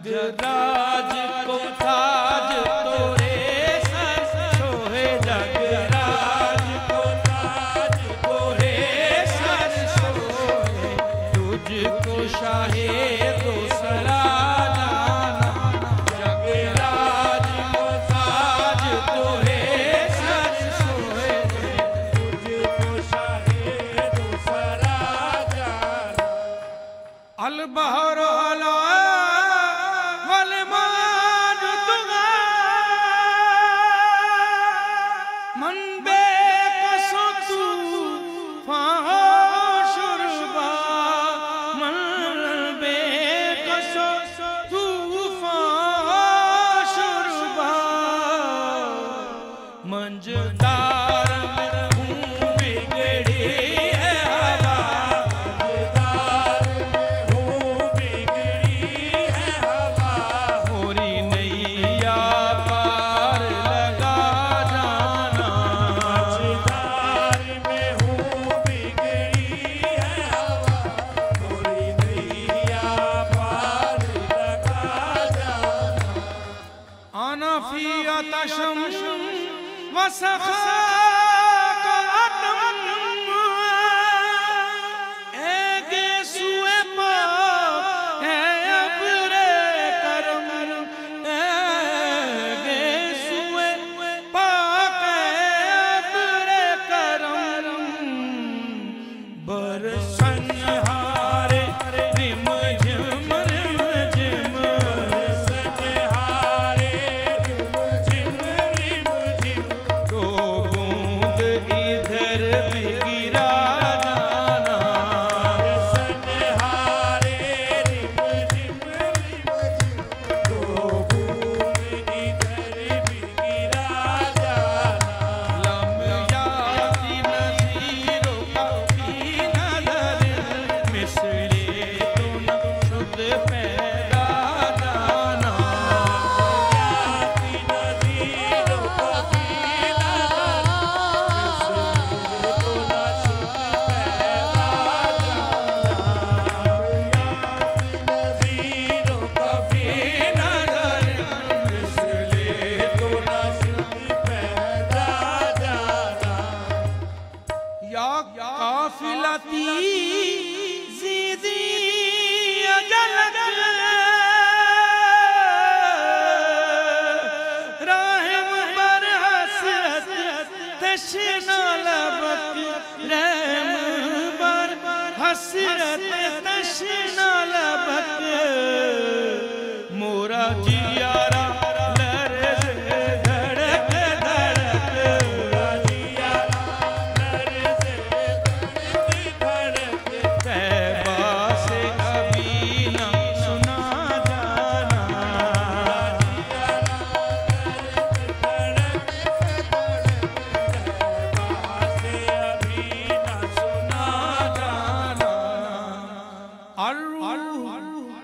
जगराज को ताज तोरे सर सोहे, जगराज को ताज तोरे सर सोहे, तुझको शाहे दूसरा जाना। जगराज को ताज तोरे सर सोहे, तुझको शाहे दूसरा जाना। अलबहर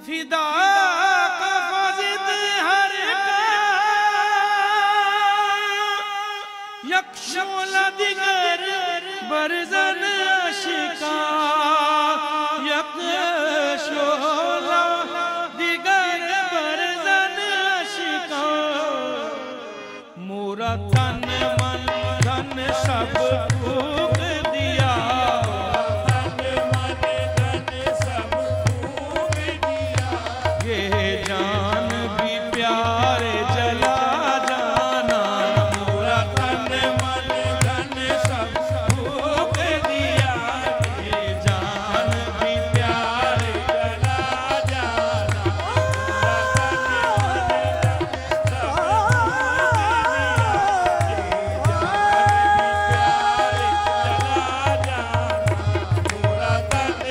फिदा का फाजिद है तन मन धन सब फूक दिया, तन मन धन सब फूक दिया। ये जान भी प्यारे जला जाना, मोरा तन मन धन सब फूक दिया। ये जान भी प्यारे जला जाना, मोरा तन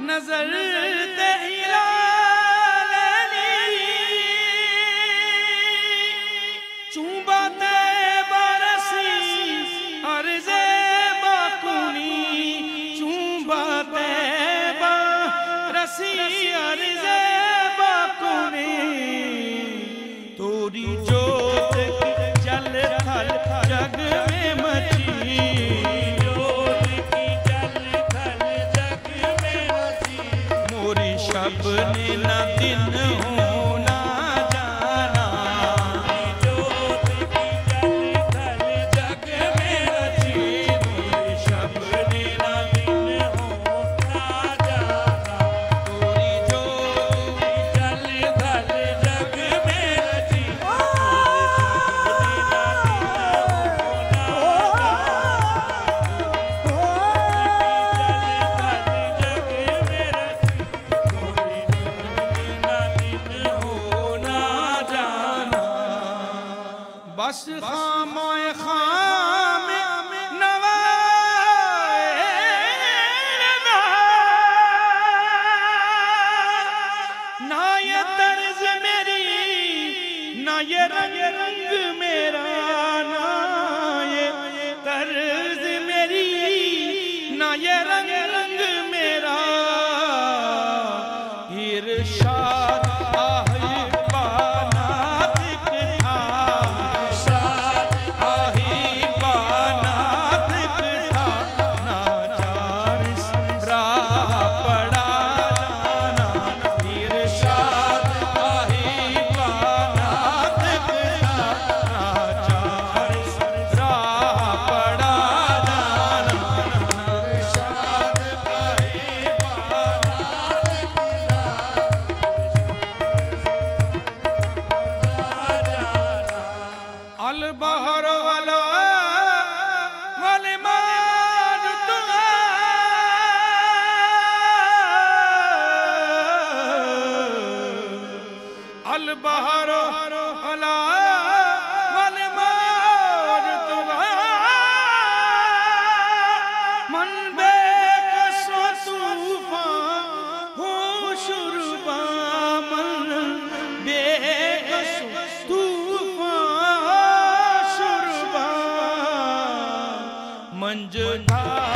नजर चूबाते बरसी अर्ज़े बाकुनी, चूबाते बरसी अर्ज़े बाकुनी। तोरी जोत जल थल जग में मची, शबने न दिन होना जाना। जोत की जल थल जग में रची, शबने न दिन होना जाना। तोरी जोत की जल थल जग में रची, बस खामोए खाम नवाए ना ये तर्ज मेरी, ना ये रंग मेरा, ना ये तर्ज मेरी, ना ये रंग मेरा। इरशाद बहर वाला वाले मान अल बहर वाला वाले मान मन बेकसो तूफान हो शुरुबा, मन बेकसो तूफान मंझधार